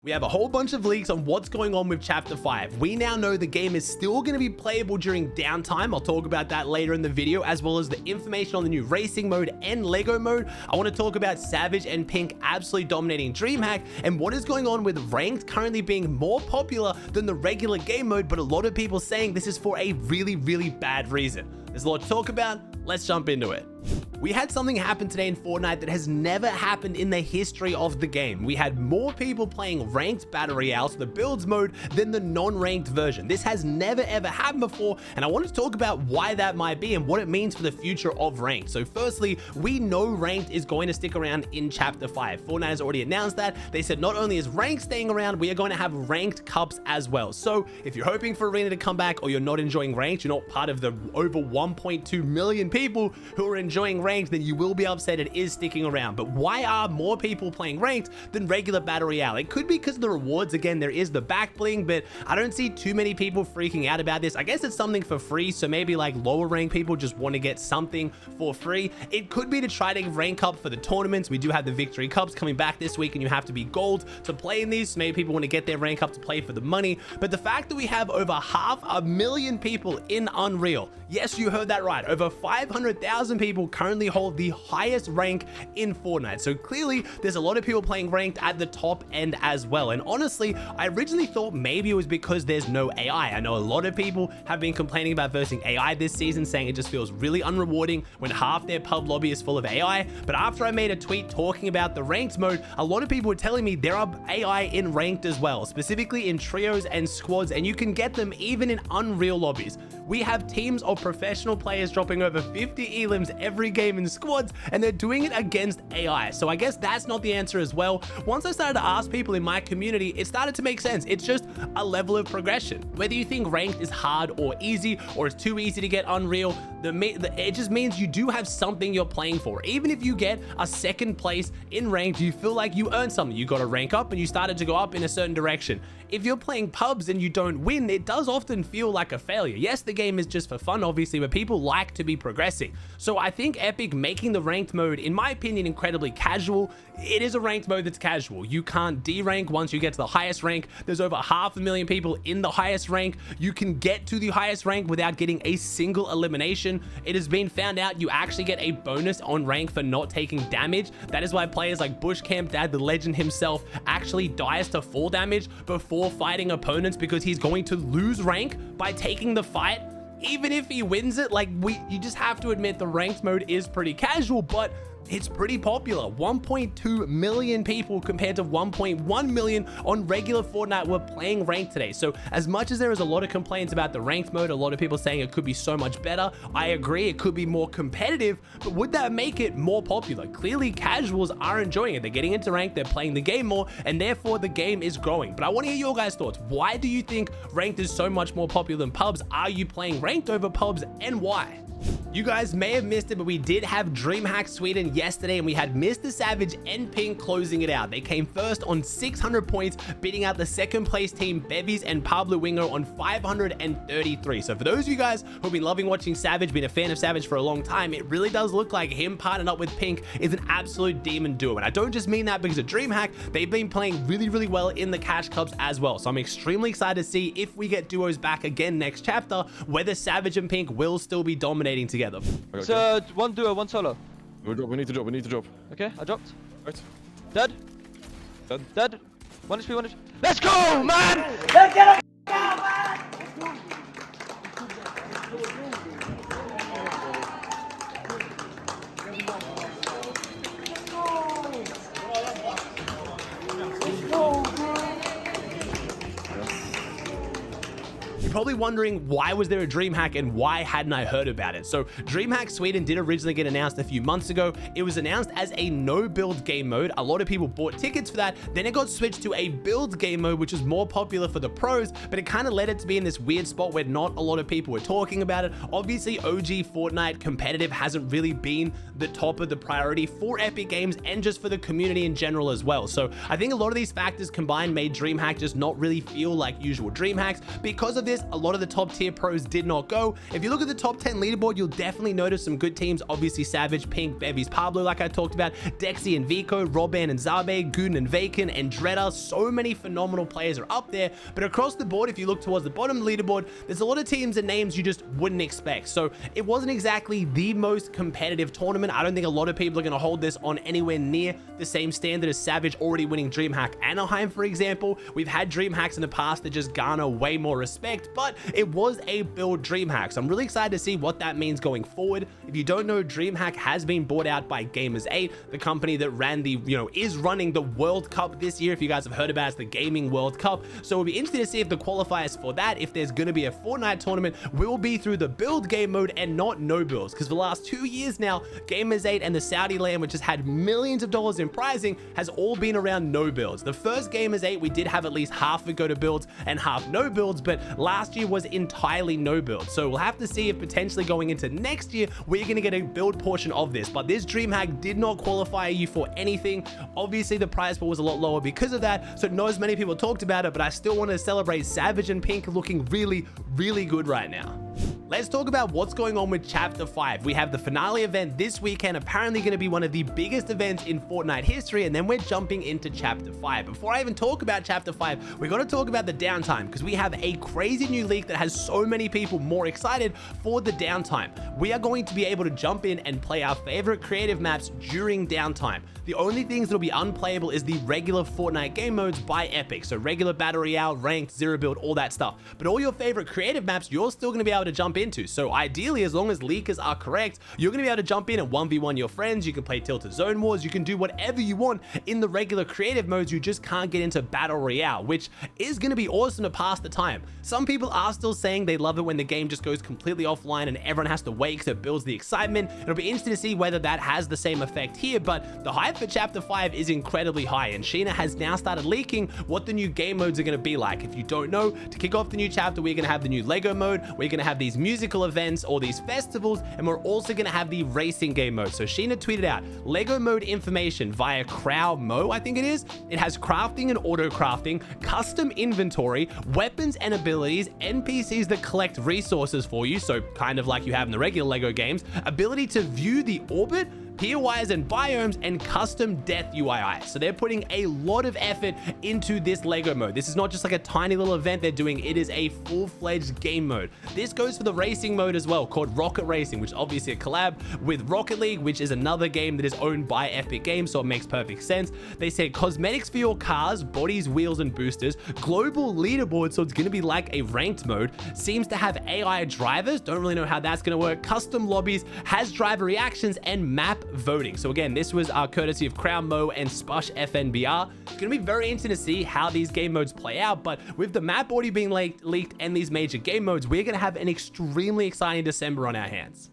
We have a whole bunch of leaks on what's going on with Chapter 5. We now know the game is still going to be playable during downtime. I'll talk about that later in the video, as well as the information on the new racing mode and Lego mode. I want to talk about Savage and Pinq absolutely dominating Dreamhack, and what is going on with ranked currently being more popular than the regular game mode, but a lot of people saying this is for a really bad reason. There's a lot to talk about. Let's jump into it. We had something happen today in Fortnite that has never happened in the history of the game. We had more people playing ranked battle royales, the builds mode, than the non-ranked version. This has never ever happened before, and I want to talk about why that might be and what it means for the future of ranked. So firstly, we know ranked is going to stick around in Chapter 5. Fortnite has already announced that. They said not only is ranked staying around, we are going to have ranked cups as well. So if you're hoping for Arena to come back, or you're not enjoying ranked, you're not part of the over 1.2 million people who are enjoying ranked, then you will be upset it is sticking around. But why are more people playing ranked than regular battle royale? It could be because of the rewards. Again, there is the back bling, but I don't see too many people freaking out about this. I guess it's something for free, so maybe like lower rank people just want to get something for free. It could be to try to rank up for the tournaments. We do have the victory cups coming back this week, and you have to be gold to play in these, so maybe people want to get their rank up to play for the money. But the fact that we have over 500,000 people in Unreal, yes, you heard that right, over 500,000 people currently hold the highest rank in Fortnite. So clearly there's a lot of people playing ranked at the top end as well. And honestly, I originally thought maybe it was because there's no AI. I know a lot of people have been complaining about versing AI this season, saying it just feels really unrewarding when half their pub lobby is full of AI. But after I made a tweet talking about the ranked mode, a lot of people were telling me there are AI in ranked as well, specifically in trios and squads, and you can get them even in Unreal lobbies. We have teams of professional players dropping over 50 elims every game in squads, and they're doing it against AI. So I guess that's not the answer as well. Once I started to ask people in my community, it started to make sense. It's just a level of progression. Whether you think ranked is hard or easy, or it's too easy to get Unreal, it just means you do have something you're playing for. Even if you get a second place in ranked, you feel like you earned something. You got to rank up and you started to go up in a certain direction. If you're playing pubs and you don't win, it does often feel like a failure. Yes, the game is just for fun, obviously, but people like to be progressing. So I think Epic making the ranked mode, in my opinion, incredibly casual. It is a ranked mode that's casual. You can't derank once you get to the highest rank. There's over 500,000 people in the highest rank. You can get to the highest rank without getting a single elimination. It has been found out you actually get a bonus on rank for not taking damage. That is why players like Bushcamp Dad, the legend himself, actually dies to fall damage before fighting opponents, because he's going to lose rank by taking the fight. Even if he wins it, like, you just have to admit the ranked mode is pretty casual, but it's pretty popular. 1.2 million people compared to 1.1 million on regular Fortnite were playing ranked today. So as much as there is a lot of complaints about the ranked mode, a lot of people saying it could be so much better, I agree it could be more competitive, but would that make it more popular? Clearly casuals are enjoying it. They're getting into ranked, they're playing the game more, and therefore the game is growing. But I want to hear your guys' thoughts. Why do you think ranked is so much more popular than pubs? Are you playing ranked over pubs, and why? You guys may have missed it, but we did have Dreamhack Sweden yesterday, and we had MrSavage and Pinq closing it out. They came first on 600 points, beating out the second place team Bevies and Pablo Wingo on 533. So for those of you guys who've been loving watching Savage, been a fan of Savage for a long time, it really does look like him partnered up with Pinq is an absolute demon duo. And I don't just mean that because of Dreamhack. They've been playing really well in the Cash Cups as well. So I'm extremely excited to see if we get duos back again next chapter, whether Savage and Pinq will still be dominating together. It's one duo, one solo. We need to drop. Okay, I dropped. Right. Dead. Dead. Dead. 1 HP, 1 HP. Let's go, man! Let's get him out, man! You're probably wondering, why was there a Dreamhack and why hadn't I heard about it? So Dreamhack Sweden did originally get announced a few months ago. It was announced as a no build game mode. A lot of people bought tickets for that. Then it got switched to a build game mode, which is more popular for the pros, but it kind of led it to be in this weird spot where not a lot of people were talking about it. Obviously, OG Fortnite competitive hasn't really been the top of the priority for Epic Games and just for the community in general as well. So I think a lot of these factors combined made Dreamhack just not really feel like usual Dreamhacks. Because of this, this, a lot of the top tier pros did not go. If you look at the top 10 leaderboard, you'll definitely notice some good teams. Obviously, Savage, Pinq, Bevies, Pablo, like I talked about, Dexy and Vico, Roban and Zabe, Gooden and Vacan, and Dredder. So many phenomenal players are up there. But across the board, if you look towards the bottom of the leaderboard, there's a lot of teams and names you just wouldn't expect. So it wasn't exactly the most competitive tournament. I don't think a lot of people are going to hold this on anywhere near the same standard as Savage already winning Dreamhack Anaheim, for example. We've had Dreamhacks in the past that just garner way more respect, but it was a build Dreamhack. So I'm really excited to see what that means going forward. If you don't know, Dreamhack has been bought out by Gamers8, the company that ran the, is running the World Cup this year. If you guys have heard about it, it's the Gaming World Cup. So we'll be interested to see if the qualifiers for that, if there's going to be a Fortnite tournament, will be through the build game mode and not no builds. Because for the last 2 years now, Gamers8 and the Saudi land, which has had millions of dollars in prizing, has all been around no builds. The first Gamers8, we did have at least half a go to builds and half no builds, but last year was entirely no builds. So we'll have to see if potentially going into next year, we're going to get a build portion of this. But this Dreamhack did not qualify you for anything. Obviously, the prize pool was a lot lower because of that, so not as many people talked about it, but I still want to celebrate Savage and Pinq looking really, really good right now. Let's talk about what's going on with Chapter 5. We have the finale event this weekend, apparently going to be one of the biggest events in Fortnite history, and then we're jumping into Chapter 5. Before I even talk about Chapter 5, we got to talk about the downtime, because we have a crazy new leak that has so many people more excited for the downtime. We are going to be able to jump in and play our favorite creative maps during downtime. The only things that'll be unplayable is the regular Fortnite game modes by Epic, so regular Battle Royale, Ranked, Zero Build, all that stuff. But all your favorite creative maps, you're still going to be able to jump into. So ideally, as long as leakers are correct, you're going to be able to jump in and 1v1 your friends. You can play Tilted Zone Wars. You can do whatever you want in the regular creative modes. You just can't get into Battle Royale, which is going to be awesome to pass the time. Some people are still saying they love it when the game just goes completely offline and everyone has to wait because it builds the excitement. It'll be interesting to see whether that has the same effect here, but the hype for Chapter 5 is incredibly high, and Sheena has now started leaking what the new game modes are going to be like. If you don't know, to kick off the new chapter, we're going to have the new Lego mode, we're going to have these musical events or these festivals, and we're also going to have the racing game mode. So Sheena tweeted out Lego mode information via Crow Mo, I think it is. It has crafting and auto crafting, custom inventory, weapons and abilities, NPCs that collect resources for you, so kind of like you have in the regular Lego games, ability to view the orbit, POIs and biomes, and custom death UII. So they're putting a lot of effort into this Lego mode. This is not just like a tiny little event they're doing. It is a full-fledged game mode. This goes for the racing mode as well, called Rocket Racing, which is obviously a collab with Rocket League, which is another game that is owned by Epic Games, so it makes perfect sense. They said cosmetics for your cars, bodies, wheels, and boosters, global leaderboard, so it's going to be like a ranked mode, seems to have AI drivers, don't really know how that's going to work, custom lobbies, has driver reactions, and map voting. So again, this was our courtesy of Crown Mo and Spush FNBR. It's going to be very interesting to see how these game modes play out, but with the map already being leaked and these major game modes, we're going to have an extremely exciting December on our hands.